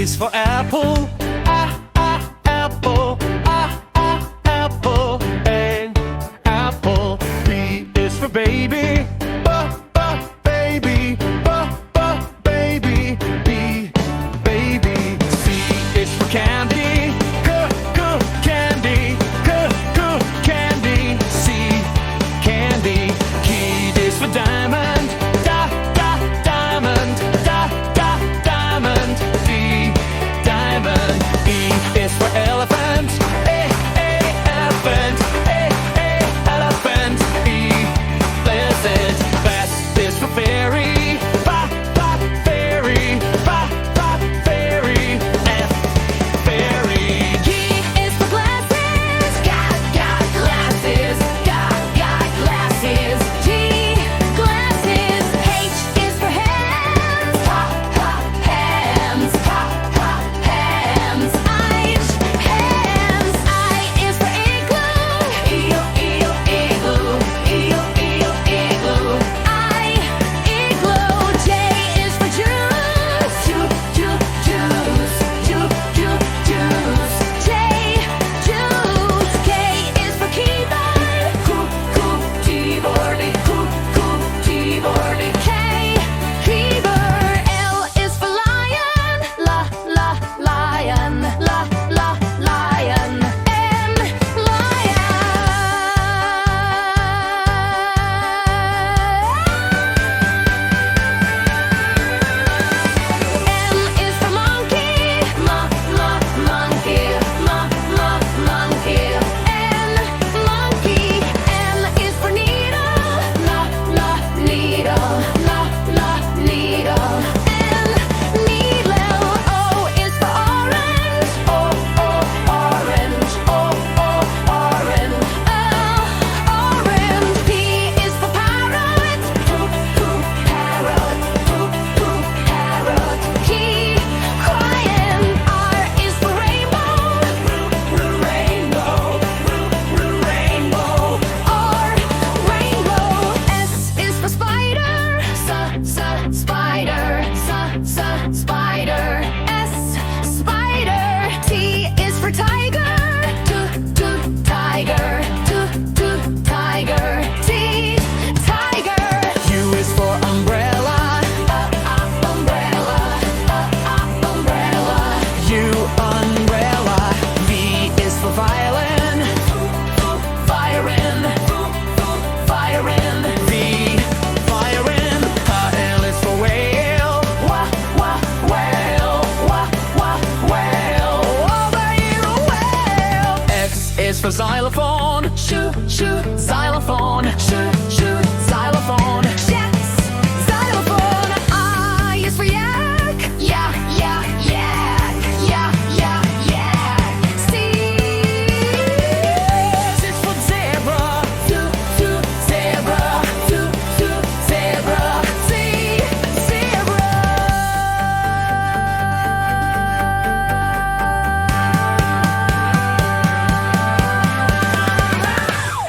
is for apple. Apple. Apple. A, apple. B is for baby. Baby. Baby. B, baby. C is for candy. Candy. Candy. C, candy. Key is for diamond. Diamond. Diamond. D, diamond. E is for elephant. Elephant. Elephant. E, lizard. F is for fairy. Fairy. Fairy. F, fairy. G is for glasses. Got glasses. Got glasses. G, glasses. H is for hands. Hands. Hands. I's hands. I is for igloo. Igloo. Igloo. I, igloo. J is for juice. Juice. J, juice. K is for keyboard. Keyboard. K, keyboard. L is for lion. Lion. Lion. M, lion. M is for monkey. Monkey. N, monkey. N is for needle. Needle. N, needle. O is for orange. Orange. Orange. P is for parrot. Parrot. Key, crying. R is for rainbow. R, rainbow. S is for spider. Spider. S, spider. T is for tiger. Tiger. T, tiger. U is for umbrella. Umbrella. U, umbrella. V is for violin. Violin. V, violin. L is for whale. Whale. Over here, whale. X is for xylophone. Xylophone. Xylophone.